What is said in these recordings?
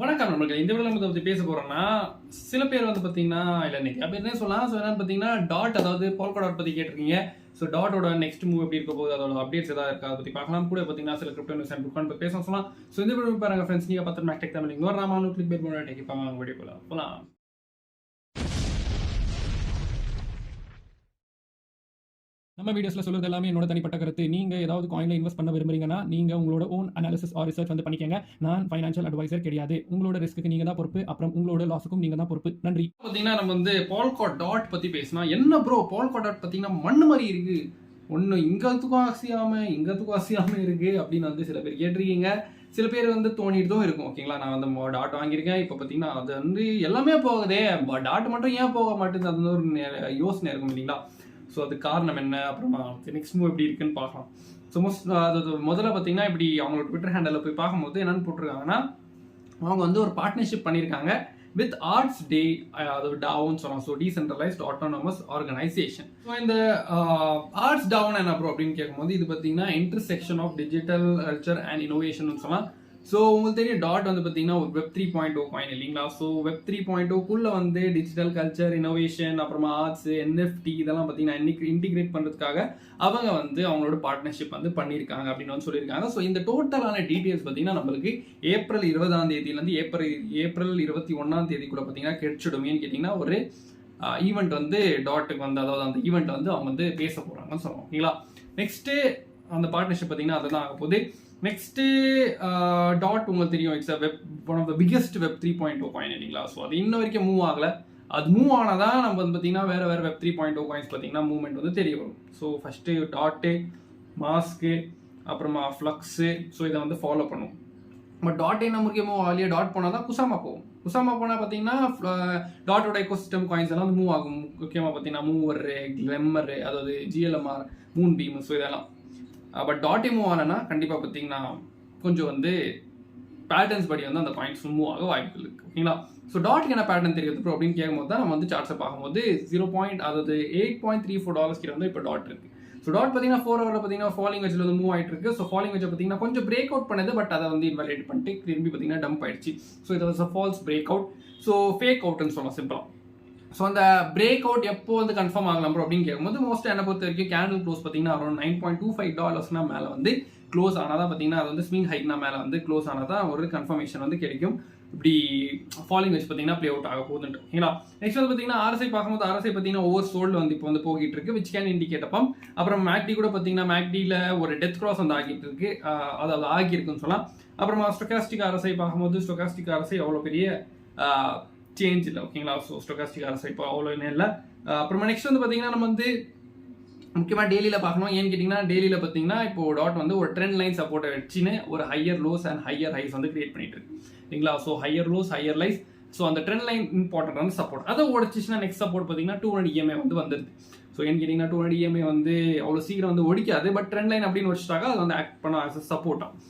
வணக்கம் நண்பர்களே. இந்த வீடியோல நம்ம பத்தி பேச போறோம்னா, சில பேர் வந்து பாத்தீங்கன்னா, இல்ல நிறைய பேர்னே சொல்லலாம். ஸோ என்னன்னு பாத்தீங்கன்னா, டாட் அதாவது போல்கா டாட் பத்தி கேட்டிருக்கீங்க. ஸோ டாட்டோட நெக்ஸ்ட் மூவ் எப்படி இருக்க போகுது, அதோட அப்டேட்ஸ் ஏதாவது இருக்கா, அதை பத்தி பார்க்கலாம். கூட பாத்தீங்கன்னா சில கிரிப்டோ நியூஸ் அண்ட் பிட்காயின் பத்தி பேச சொல்லலாம். ஸோ இந்த வீடியோ பாருங்க ஃப்ரெண்ட்ஸ், நீங்க பார்த்து மேக் டெக் தமிழ் இன்னொரு நாம கிளிக் பேர் போன டெக் பாங்க வீடியோ போலாம். நம்ம வீடியோஸ்ல சொல்றது எல்லாமே என்னோட தனிப்பட்ட கருத்து. நீங்க ஏதாவது காயின்ல இன்வெஸ்ட் பண்ண விரும்புறீங்கன்னா நீங்க உங்களோட ஓன் அனாலிசிஸ் ஆர் ரிசர்ச் வந்து பண்ணிக்கங்க. நான் ஃபைனான்சியல் அட்வைசர் கிடையாது. உங்களோட ரிஸ்க்கு நீங்க தான் பொறுப்பு, அப்புறம் உங்களோட லாஸுக்கும் நீங்க தான் பொறுப்பு. நன்றி. பாத்தீங்கன்னா நம்ம வந்து போல்கா டாட் பத்தி பேசினா, என்ன ப்ரோ போல்கா டாட் பாத்தீங்கன்னா மண்ணு மாதிரி இருக்கு, ஒன்னு இங்கத்துக்கும் அசியாம இருக்கு அப்படின்னு வந்து சில பேர் கேட்டிருக்கீங்க. சில பேர் வந்து தோணிட்டு இருக்கும். ஓகேங்களா, நான் வந்து டாட் வாங்கியிருக்கேன். இப்போ பார்த்தீங்கன்னா அது வந்து எல்லாமே போகுதே, டாட் மட்டும் ஏன் போக மாட்டேங்குது, அது ஒரு யோசனை இருக்கும் இல்லைங்களா. ஸோ அது காரணம் என்ன, அப்புறமா நெக்ஸ்ட் மூவ் எப்படி இருக்குன்னு பார்க்கலாம். ஸோ அது முதல்ல பார்த்தீங்கன்னா இப்படி அவங்களோட ட்விட்டர் ஹேண்டலில் போய் பார்க்கும்போது என்னென்னு போட்டிருக்காங்கன்னா, அவங்க வந்து ஒரு பார்ட்னர்ஷிப் பண்ணியிருக்காங்க வித் ஆர்ட்ஸ் டே, அதாவது டாவுன்னு சொல்லலாம். So decentralised autonomous organisation. So இந்த ஆர்ட்ஸ் டாவுன் என்ன ப்ரோ அப்படின்னு கேட்கும்போது, இது பார்த்தீங்கன்னா intersection of digital culture and innovation சொல்லலாம். ஸோ உங்களுக்கு தெரியும் டாட் வந்து பார்த்தீங்கன்னா ஒரு வெப் 3.0 காயின் இல்லைங்களா. ஸோ வெப் 3.0க்குள்ள வந்து டிஜிட்டல் கல்ச்சர், இனோவேஷன், அப்புறமா ஆர்ட்ஸ், NFT இதெல்லாம் பார்த்தீங்கன்னா இன்டிகிரேட் பண்ணுறதுக்காக அவங்க வந்து அவங்களோட பார்ட்னர்ஷிப் வந்து பண்ணியிருக்காங்க அப்படின்னு வந்து சொல்லியிருக்காங்க. ஸோ இந்த டோட்டலான டீட்டெயில்ஸ் பார்த்தீங்கன்னா நம்மளுக்கு ஏப்ரல் 20 ஏப்ரல் 21 கூட பார்த்தீங்கன்னா கிடைச்சிடுமேன்னு கேட்டிங்கன்னா ஒரு ஈவெண்ட் வந்து டாட்டுக்கு வந்து, அதாவது அந்த ஈவெண்ட் வந்து அவங்க வந்து பேச போகிறாங்கன்னு சொல்லுவோம். ஓகேங்களா. நெக்ஸ்ட்டு அந்த பார்ட்னர்ஷிப் பார்த்தீங்கன்னா அதுதான் ஆக போகுது. நெக்ஸ்ட்டு டாட் உங்களுக்கு தெரியும், it's web one of the biggest web 3.0 coin இல்லைங்களா. ஸோ அது இன்ன வரைக்கும் மூவ் ஆகலை. அது மூவ் ஆனாதான் நம்ம வந்து பார்த்தீங்கன்னா வேறு வெப் 3.0 காயின்ஸ் பார்த்தீங்கன்னா மூவ்மெண்ட் வந்து தெரிய வரும். ஸோ ஃபஸ்ட்டு டாட்டு, மாஸ்க்கு, அப்புறமா ஃப்ளக்ஸு, ஸோ இதை வந்து ஃபாலோ பண்ணும். பட் டாட் என்ன முக்கிய மூவ் ஆகலையே, டாட் போனால் தான் குசாமா போகும். குசாமா போனால் பார்த்தீங்கன்னா டாட்டோட எக்கோசிஸ்டம் காயின்ஸ் எல்லாம் வந்து மூவ் ஆகும். முக்கியமாக பார்த்தீங்கன்னா மூவரு, கிளெம்மரு, அதாவது GLMR, மூன் பீம், ஸோ இதெல்லாம். பட் டாட்டே மூவ் ஆகலைன்னா கண்டிப்பாக பார்த்தீங்கன்னா கொஞ்சம் வந்து பேட்டர்ன்ஸ் படி வந்து அந்த பாயிண்ட்ஸ் மூவ் ஆக வாய்ப்புகள் இருக்குது. ஓகேங்களா. ஸோ டாட்டுக்கு என்ன பேட்டர்ன் தெரியுது ப்ரோ அப்படின்னு கேட்கும்போது தான் நம்ம வந்து சார்ட்ஸை பார்க்கும்போது அதாவது $8.34 கிட்ட வந்து இப்போ டாட் இருக்குது. ஸோ டாட் பார்த்தீங்கன்னா 4 ஹவரில் பார்த்தீங்கன்னா ஃபாலிங் வெஜ்ல வந்து மூவ் ஆகிட்டு இருக்கு. ஸோ ஃபாலிங் வெஜ் பார்த்தீங்கன்னா கொஞ்சம் பிரேக் அவுட் பண்ணுது, பட் அதை வந்து இன்வாலிடேட் பண்ணிட்டு திரும்பி பார்த்தீங்கன்னா டம்ப் ஆயிடுச்சு. ஸோ இது was false break out, so fake அவுட்னு சொல்லலாம் சிம்பிளாக. ஸோ அந்த பிரேக் அவுட் எப்போ வந்து கன்ஃபார்ம் ஆகலாம் ப்ரோ அப்படின்னு கேட்கும்போது, மோஸ்ட் என்ன பொறுத்த வரைக்கும் கேண்டில் க்ளோஸ் பார்த்தீங்கன்னா அரௌண்ட் $9.25 மேலே வந்து க்ளோஸ் ஆனாதான் பார்த்தீங்கன்னா அது வந்து ஸ்விங் ஹைக்னா மேலே வந்து க்ளோஸ் ஆனாதான் ஒரு கன்ஃபர்மேஷன் வந்து கிடைக்கும். இப்படி ஃபாலிங் வச்சு பார்த்தீங்கன்னா ப்ளே அவுட் ஆக போகுதுன்ட்டு. ஓகேங்களா. நெக்ஸ்ட் வந்து பார்த்தீங்கன்னா RSI பார்க்கும்போது RSI பார்த்தீங்கன்னா ஓவர் சோல்டு வந்து இப்போ வந்து போகிட்டு இருக்கு, விச் கேன் இண்டிகேட் அப்பம். அப்புறம் மேக்டி கூட பார்த்தீங்கன்னா மேக்டியில் ஒரு டெத் கிராஸ் வந்து ஆகிட்டு இருக்கு, அதாவது ஆகியிருக்குன்னு சொல்லலாம். அப்புறமா ஸ்டொகாஸ்டிக் RSI பார்க்கும்போது ஸ்டொகாஸ்டிக் RSI அவ்வளோ பெரிய சேஞ்ச் இல்லை. ஓகேங்களா. ஸோ ஸ்டொகாஸ்டிக் RSI இப்போ அவ்வளோ என்ன இல்லை. அப்புறமா நெக்ஸ்ட் வந்து பார்த்தீங்கன்னா நம்ம வந்து முக்கியமாக டெய்லியில் பார்க்கணும். ஏன்னு கேட்டிங்கன்னா டெய்லியில் பார்த்தீங்கன்னா இப்போ டாட் வந்து ஒரு ட்ரெண்ட் லைன் சப்போர்ட்டை வச்சுன்னு ஒரு higher lows and higher highs வந்து கிரியேட் பண்ணிட்டு இருக்கு இல்லைங்களா. So higher lows, higher highs. So அந்த ட்ரெண்ட் லைன் இம்பார்ட்டன்டான சப்போர்ட், அதை உடச்சிச்சுன்னா நெக்ஸ்ட் சப்போர்ட் பார்த்தீங்கன்னா 200 EMA வந்து வந்துருது. ஸோ ஏன்னு கேட்டிங்கன்னா 200 EMA வந்து அவ்வளோ சீக்கிரம் வந்து ஒடிக்காது, பட் ட்ரெண்ட் லைன் அப்படின்னு வச்சுட்டாங்க அது வந்து ஆக்ட் பண்ண சப்போர்ட் ஆகும்.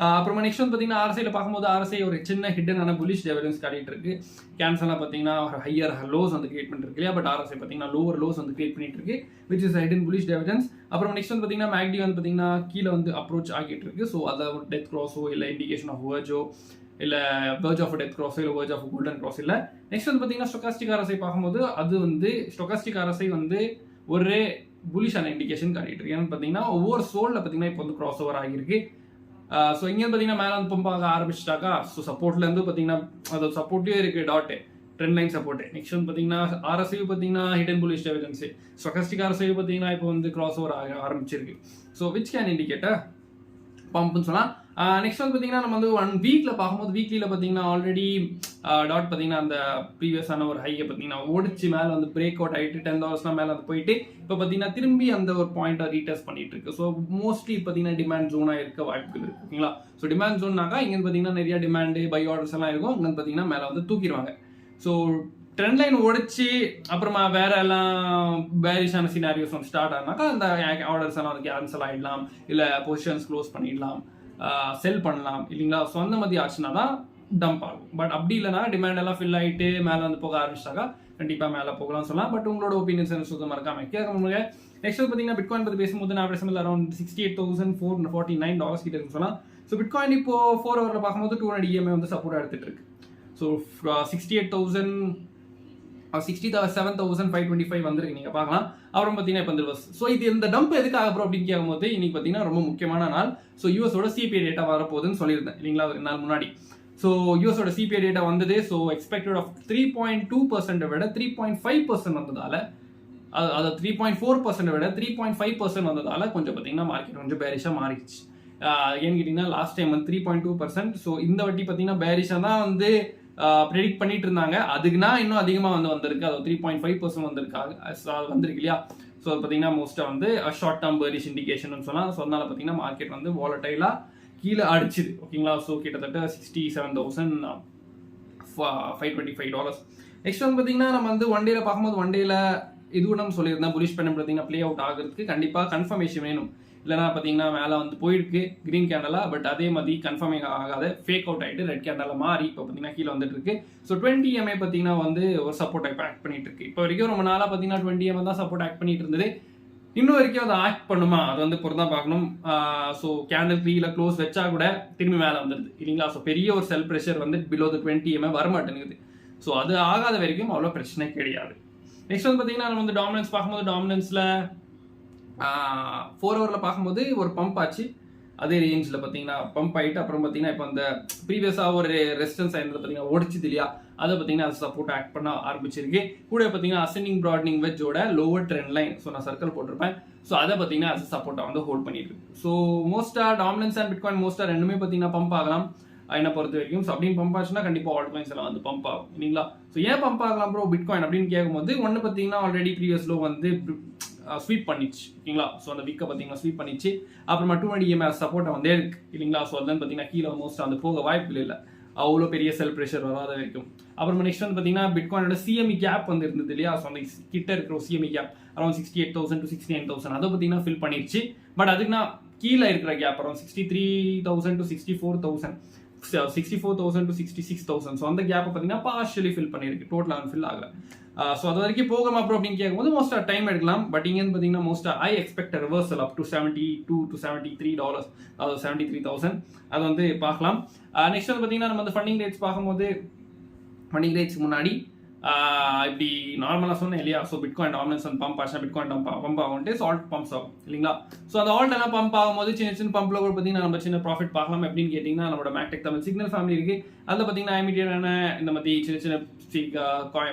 அப்புறமா நெக்ஸ்ட் வந்து பார்த்தீங்கன்னா RSIயில் பார்க்கும்போது RSI ஒரு சின்ன ஹிடனான புல்லிஷ் டெவலன்ஸ் காட்டிட்டு இருக்கு. கேன்சல்லாம் பார்த்தீங்கன்னா ஹையர் லோஸ் வந்து கிரியேட் பண்ணிட்டு இருக்கு இல்லையா, பட் RSI பார்த்தீங்கன்னா லோவர் லோஸ் வந்து கிரியேட் பண்ணிட்டு இருக்கு, விச் இஸ் ஹிடன் புல்லிஷ் டெவலன்ஸ். அப்புறம் நெக்ஸ்ட் வந்து பார்த்தீங்கன்னா மேக்டி வந்து பார்த்தீங்கன்னா கீழே வந்து அப்ரோச் ஆகிட்டு இருக்கு. ஸோ அதை டெத் கிராஸோ இல்லை இண்டிகேஷன் ஆஃப் வேர்ஜோ இல்லை வேர்ஜ் ஆஃப் டெத் கிராஸோ இல்லை வேர்ஜ் ஆஃப் கோல்டன் கிராஸ் இல்லை. நெக்ஸ்ட் வந்து பார்த்தீங்கன்னா ஸ்டொகாஸ்டிக் RSI பார்க்கும்போது அது வந்து ஸ்டொகாஸ்டிக் RSI வந்து ஒரு புல்லிஷான இண்டிகேஷன் காட்டிட்டு இருக்கு. ஏன்னு பார்த்தீங்கன்னா ஒவ்வொரு சோலில் பார்த்தீங்கன்னா இப்போ வந்து கிராஸ் ஓவர் ஆகியிருக்கு. ஸோ இங்கே பார்த்தீங்கன்னா மேலே வந்து பம்ப் ஆக ஆரம்பிச்சிட்டாக்கா. ஸோ சப்போர்ட்லேருந்து பார்த்தீங்கன்னா அது சப்போர்ட்டே இருக்குது DOT, trend line support. Next வந்து பார்த்தீங்கன்னா RSI பார்த்தீங்கன்னா hidden bullish divergence, stochastic RSI பார்த்தீங்கன்னா இப்போ வந்து கிராஸ் ஓவர் ஆக ஆரம்பிச்சிருக்கு. ஸோ விச் கேன் இண்டிகேட்டர் பம்ப்னு சொல்லலாம். நெக்ஸ்ட் வந்து பார்த்தீங்கன்னா நம்ம வந்து 1 வீக்கில் பார்க்கும்போது வீக்லியில் பார்த்தீங்கன்னா ஆல்ரெடி டாட் பார்த்தீங்கன்னா அந்த ப்ரீவியஸான ஒரு ஹையை பார்த்தீங்கன்னா ஓடிச்சு மேலே வந்து பிரேக் அவுட் ஆகிட்டு $10 மேலே வந்து போயிட்டு இப்போ பார்த்தீங்கன்னா திரும்பி அந்த ஒரு பாயிண்ட்டை ரீடெஸ்ட் பண்ணிட்டு இருக்கு. ஸோ மோஸ்ட்லி பார்த்தீங்கன்னா டிமாண்ட் ஜோனாக இருக்க வாய்ப்புகள் இருக்கு. ஓகேங்களா. ஸோ டிமாண்ட் ஜோன்னாக்கா இங்கே பார்த்தீங்கன்னா நிறைய டிமாண்டு பை ஆர்டர்ஸ் எல்லாம் இருக்கும், இங்கே பார்த்தீங்கன்னா மேலே வந்து தூக்கிடுவாங்க. ஸோ ட்ரெண்ட் லைன் உடைச்சி அப்புறமா வேற எல்லாம் பேரிஷான சினாரியோஸ் வந்து ஸ்டார்ட் ஆனாக்கா அந்த ஆர்டர்ஸ் எல்லாம் வந்து கேன்சல் ஆகிடலாம், இல்லை பொசிஷன்ஸ் க்ளோஸ் பண்ணிடலாம், செல் பண்ணலாம் இல்லைங்களா. ஸோ அந்த மாதிரி ஆச்சுன்னா தான் டம்ப் ஆகும். பட் அப்படி இல்லைனா டிமாண்ட் எல்லாம் ஃபில் ஆகிட்டு மேலே வந்து போக ஆரம்பிச்சிட்டாக்கா கண்டிப்பாக மேலே போகலாம் சொல்லலாம். பட் உங்களோட ஒப்பீனியன்ஸ் சுத்தமாக இருக்காம கேட்க முடியுங்க. நெக்ஸ்ட் பார்த்தீங்கன்னா பிட்காயின் பற்றி பேசும்போது நான் பேசும்போது அரௌண்ட் $68,449 கிட்ட இருக்குன்னு சொல்லலாம். ஸோ பிட்காயின் இப்போ 4 ஹவரில் பார்க்கும்போது 200 EMA வந்து சப்போர்ட் எடுத்துட்டு இருக்கு. ஸோ 68,000 67,525 வந்திருக்கு நீங்கள் பார்க்கலாம். அப்புறம் பார்த்தீங்கன்னா இப்போ இந்த ரிவர்ஸ். ஸோ இது இந்த டம்ப் எதுக்காக அப்புறம் அப்படின்னு கேட்கும்போது இன்னைக்கு பார்த்தீங்கன்னா ரொம்ப முக்கியமான நாள். ஸோ யூஎஸோட சிபிஐ டேட்டா வரப்போகுதுன்னு சொல்லியிருந்தேன் இல்லைங்களா, ஒரு நாள் முன்னாடி. ஸோ யூஎஸோட சிபிஐ டேட்டா வந்தது. ஸோ எக்ஸ்பெக்டட் ஆஃப் 3.2% விட 3.5% வந்ததால, அது 3.4% விட 3.5% வந்ததால கொஞ்சம் பார்த்தீங்கன்னா மார்க்கெட் கொஞ்சம் பேரிஷாக மாறிடுச்சு. ஏன்னு கேட்டிங்கன்னா லாஸ்ட் டைம் வந்து 3.2%. ஸோ இந்த வாட்டி பார்த்தீங்கன்னா பேரிஷாக தான் வந்து ப்ரெடிக்ட் பண்ணிட்டு இருந்தாங்க. அதுக்குன்னா இன்னும் அதிகமாக வந்திருக்கு. அது 3.5% வந்திருக்கு இல்லையா. ஸோ அது பார்த்தீங்கன்னா மோஸ்ட்டாக வந்து ஷார்ட் டேர்ம் பேரிஷ் இண்டிகேஷன் சொல்லலாம். ஸோ அதனால பார்த்தீங்கன்னா மார்க்கெட் வந்து வாலட்டைலாக கீழே அடிச்சுது ஓகேங்களா. ஸோ கிட்டத்தட்ட $67,525. நெக்ஸ்ட் வந்து பார்த்தீங்கன்னா நம்ம வந்து ஒன் டேல பார்க்கும்போது ஒன் டேல இதுவும் நம்ம சொல்லியிருந்தேன் புலிஷ் பண்ண பார்த்தீங்கன்னா ப்ளே அவுட் ஆகிறதுக்கு கண்டிப்பாக கன்ஃபர்மேஷன் வேணும். இல்லைனா பார்த்தீங்கன்னா மேலே வந்து போயிருக்கு கிரீன் கேண்டலா, பட் அதே மாதிரி கன்ஃபார்மிங் ஆகாத ஃபேக் அவுட் ஆகிட்டு ரெட் கேண்டலா மாறி இப்போ பார்த்தீங்கன்னா கீழே வந்துட்டு இருக்கு. ஸோ 20 EMA பார்த்தீங்கன்னா வந்து ஒரு சப்போர்ட் ஆக்ட் பண்ணிட்டு இருக்கு. இப்போ வரைக்கும் ரொம்ப நாளாக பார்த்தீங்கன்னா 20 EMA தான் சப்போர்ட் ஆக்ட் பண்ணிட்டு இருந்தது. இன்னும் வரைக்கும் அதை ஆக்ட் பண்ணுமா அது வந்து பொறுத்தான் பார்க்கணும். ஸோ கேண்டல் 3ல க்ளோஸ் வச்சா கூட திரும்பி மேலே வந்துடுது இல்லைங்களா. ஸோ பெரிய ஒரு செல் ப்ரெஷர் வந்து பிலோ த 20 EMA வரமாட்டேங்குது. ஸோ அது ஆகாத வரைக்கும் அவ்வளோ பிரச்சனை கிடையாது. நெக்ஸ்ட் வந்து பார்த்தீங்கன்னா நம்ம வந்து டாமினன்ஸ் பார்க்கும்போது டாமினன்ஸில் 4 ஹவரில் பார்க்கும்போது ஒரு பம்ப் ஆச்சு. அதே ரேஞ்சில் பார்த்தீங்கன்னா பம்ப் ஆகிட்டு அப்புறம் பார்த்தீங்கன்னா இப்போ அந்த ப்ரீவியஸாக ஒரு ரெசிஸ்டன்ஸ் ஆயிருந்தது பார்த்தீங்கன்னா ஓடிச்சுது இல்லையா, அதை பார்த்தீங்கன்னா அது சப்போர்ட் ஆக்ட் பண்ண ஆரம்பிச்சிருக்கு. கூட பார்த்தீங்கன்னா அசெண்டிங் ப்ராட்னிங் வெஜ்ஜோட லோவர் ட்ரெண்ட் லைன், ஸோ நான் சர்க்கிள் போட்டிருப்பேன். ஸோ அதை பார்த்தீங்கன்னா அது சப்போர்ட்டாக வந்து ஹோல்ட் பண்ணிட்டு இருக்கு. ஸோ மோஸ்ட்டாக டாமினன்ஸ் அண்ட் பிட்காயின் மோஸ்ட்டாக ரெண்டுமே பார்த்தீங்கன்னா பம்ப் ஆகலாம் என்னை பொறுத்த வரைக்கும். ஸோ அப்படின்னு பம்ப் ஆச்சுன்னா கண்டிப்பாக ஆல்ட் காயின்ஸ் எல்லாம் வந்து பம்ப் ஆகும் இல்லைங்களா. ஸோ ஏன் பம்ப் ஆகலாம் ப்ரோ பிட்காயின் அப்படின்னு கேட்கும்போது ஒன்று பார்த்தீங்கன்னா ஆல்ரெடி ப்ரீவியஸ் லோ வந்து ஸ்வீப் பண்ணிச்சு ஓகேங்களா. ஸோ அந்த வீக்கை பார்த்தீங்கன்னா ஸ்வீப் பண்ணிச்சு. அப்புறமா 200 EMA சப்போர்ட்டை வந்து இருக்கு இல்லைங்களா. ஸோ அதுதான் பார்த்தீங்கன்னா கீழே மோஸ்ட் அந்த போக வாய்ப்பு இல்லை அவ்வளோ பெரிய செல் ப்ரெஷர் வராத வரைக்கும். அப்புறமா நெக்ஸ்ட் வந்து பார்த்தீங்கன்னா பிட்காயினோட CME கேப் வந்து இருந்தது இல்லையா. ஸோ அந்த கிட்ட இருக்கிற CME கேப் அரௌண்ட் 68,000 to 69,000 அதை பார்த்தீங்கன்னா ஃபில் பண்ணிடுச்சு. பட் அதுக்கு நான் கீழே இருக்கிற gap around 63,000 to 64,000 64,000 to 66,000. So அந்த கேப்பை பார்த்தீங்கன்னா பார்ஷியலி ஃபில் பண்ணியிருக்கு, டோட்டலாக ஃபில் ஆகல. ஸோ அது வரைக்கும் போகலாம் அப்புறம் அப்படின்னு கேட்கும்போது மோஸ்ட்டாக டைம் எடுக்கலாம். பட் இங்கேருந்து பார்த்தீங்கன்னா மோஸ்ட்டாக I expect reversal up to $72 to $73, அதாவது 73,000 அது வந்து பார்க்கலாம். நெக்ஸ்ட் வந்து பார்த்தீங்கன்னா நம்ம வந்து ஃபண்டிங் ரேட்ஸ் பார்க்கும்போது ஃபண்டிங் ரேட்ஸ்க்கு முன்னாடி இப்படி நார்மலாக சொன்னேன் இல்லையா. ஸோ பிட்காயின் டாமினன்ஸ் வந்து பம்ப் ஆச்சுன்னா பிட்காயின் பம்ப் ஆகும்ட்டு சால்ட் பம்ப்ஸ் ஆகும் இல்லைங்களா. ஸோ அந்த ஆல்ட் எல்லாம் பம்ப் ஆகும்போது சின்ன சின்ன பம்பில் கூட பார்த்தீங்கன்னா நம்ம சின்ன ப்ராஃபிட் பார்க்கலாம். எப்படின்னு கேட்டிங்கன்னா நம்மளோட மேக்டெக் தமிழ் சிக்னல் ஃபேமிலி இருக்குது. அதில் பார்த்தீங்கன்னா இமீடியட்டான இந்த மாதிரி சின்ன சின்ன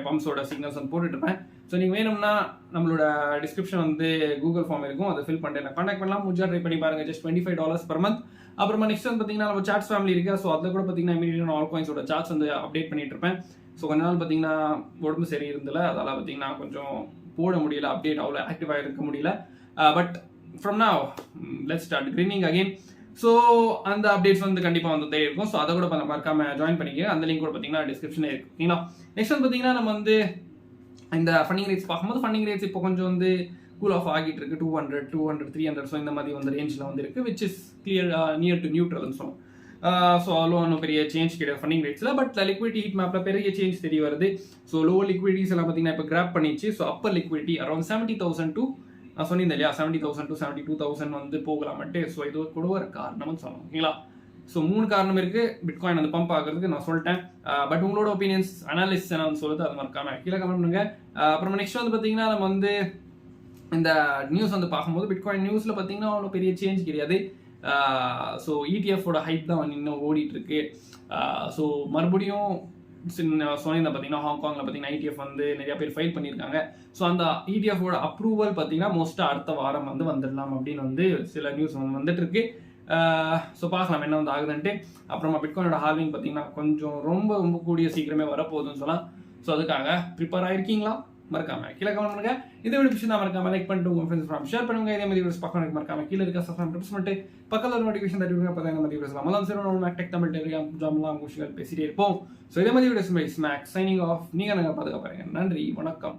பம்ப்ஸோட சிக்னல்ஸ் வந்து போட்டுட்ருப்பேன். ஸோ நீங்கள் வேணும்னா நம்மளோட டிஸ்கிரிப்ஷன் வந்து கூகுள் ஃபார்ம் இருக்கும், அதை ஃபில் பண்ணிட்டு கான்டாக்ட் பண்ணலாம். முடிஞ்சா ட்ரை பண்ணி பாருங்கள். Just $25 per month. அப்புறமா நெக்ஸ்ட் வந்து பார்த்தீங்கன்னா நம்ம சாட்ஸ் ஃபேமிலி இருக்குது. ஸோ அதில் கூட பார்த்தீங்கன்னா இமீடியட்டான ஆல் காயின்ஸோட சார்ட்ஸ் வந்து அப்டேட் பண்ணிட்டு இருப்பேன். ஸோ கொஞ்ச நாள் பார்த்தீங்கன்னா உடம்பு சரி இருந்ததில்ல, அதெல்லாம் பார்த்தீங்கன்னா கொஞ்சம் போட முடியல, அப்டேட் அவ்வளோ ஆக்டிவாக இருக்க முடியல. But from now let's start greening again. So அந்த அப்டேட்ஸ் வந்து கண்டிப்பாக வந்துட்டே இருக்கும். ஸோ அதை கூட மறக்காம ஜாயின் பண்ணிக்க. அந்த லிங்க் கூட பார்த்தீங்கன்னா டிஸ்கிரிப்ஷனே இருக்கு ஓகேங்களா. நெக்ஸ்ட் வந்து பார்த்தீங்கன்னா நம்ம வந்து இந்த ஃபண்டிங் ரேட்ஸ் பார்க்கும்போது ஃபண்டிங் ரேட்ஸ் இப்போ கொஞ்சம் வந்து கூல் ஆஃப் ஆகிட்டு இருக்கு. 200, 300. ஸோ இந்த மாதிரி வந்து ரேஞ்சில் வந்து இருக்கு, which is clear near to நியூட்ரல்னு சொல்லுவோம். ஸோ அவ்வளோ ஒன்றும் பெரிய சேஞ்ச் கிடையாது ஃபண்டிங் ரேட்ஸில். பட் லிக்விடிட்டி ஹீட் மேப்பில் பெரிய சேஞ்ச் தெரிய வருது. ஸோ லோ லிக்விடிட்டிஸ் எல்லாம் பார்த்தீங்கன்னா இப்போ கிராப் பண்ணிச்சு. So Appar liquidity around 70,000 to நான் சொன்னிருந்தேன் இல்லையா 70,000 to 72,000 வந்து போகலாமட்டு. ஸோ இது கூட ஒரு காரணம்னு சொல்லணும் ஓகேங்களா. ஸோ 3 காரணம் இருக்கு பிட்காயின் வந்து பம்ப் ஆகிறதுக்கு நான் சொல்லிட்டேன். பட் உங்களோட ஒப்பீனியன்ஸ் அனாலிசிஸ் என்ன சொல்லுது அது மறக்காம கீழே கமெண்ட் பண்ணுங்க. அப்புறமா நெக்ஸ்ட் வந்து பார்த்தீங்கன்னா நம்ம வந்து இந்த நியூஸ் வந்து பார்க்கும்போது பிட்காயின் நியூஸில் பார்த்தீங்கன்னா அவ்வளோ பெரிய சேஞ்ச் கிடையாது. ஸோ இடிஎஃபோட ஹைப் தான் இன்னும் ஓடிட்டு இருக்கு. ஸோ மறுபடியும் சொன்னிருந்தேன் பார்த்தீங்கன்னா ஹாங்காங்கில் பார்த்தீங்கன்னா இடிஎஃப் வந்து நிறைய பேர் ஃபைல் பண்ணியிருக்காங்க. ஸோ அந்த இடிஎஃபோட அப்ரூவல் பார்த்தீங்கன்னா மோஸ்ட்டாக அடுத்த வாரம் வந்து வந்துடலாம் அப்படின்னு வந்து சில நியூஸ் வந்து வந்துட்டு இருக்கு. ஸோ பார்க்கலாம் என்ன வந்து ஆகுதுன்ட்டு. அப்புறமா பிட்காயினோட ஹால்விங் பார்த்தீங்கன்னா கொஞ்சம் ரொம்ப கூடிய சீக்கிரமே வரப்போகுதுன்னு சொல்லலாம். ஸோ அதுக்காக ப்ரிப்பேர் ஆகிருக்கீங்களா மறக்காம கீழே கமெண்ட் பண்ணுங்க. இதை விட பிடிச்சி தான் மறக்காம லைக் பண்ணிட்டு உங்க ஃப்ரெண்ட்ஸ் ஷேர் பண்ணுங்க. இதே மாதிரி வீடியோஸ் பார்க்க மறக்காம கீழே இருக்க சப்ஸ்கிரைப் பண்ணிட்டு பக்கத்தில் ஒரு நோட்டிஃபிகேஷன் தட்டி விடுங்க. அப்போ இந்த மாதிரி வீடியோஸ் நம்மளாம் சரி நம்ம மேக்டெக் தமிழ் டெலிகிராம் ஜாம்லாம் விஷயங்கள் பேசிட்டே இருப்போம். ஸோ இதே மாதிரி வீடியோஸ் மேக்ஸ் சைனிங் ஆஃப். நீங்கள் நாங்கள் பாதுகாப்பாருங்க. நன்றி, வணக்கம்.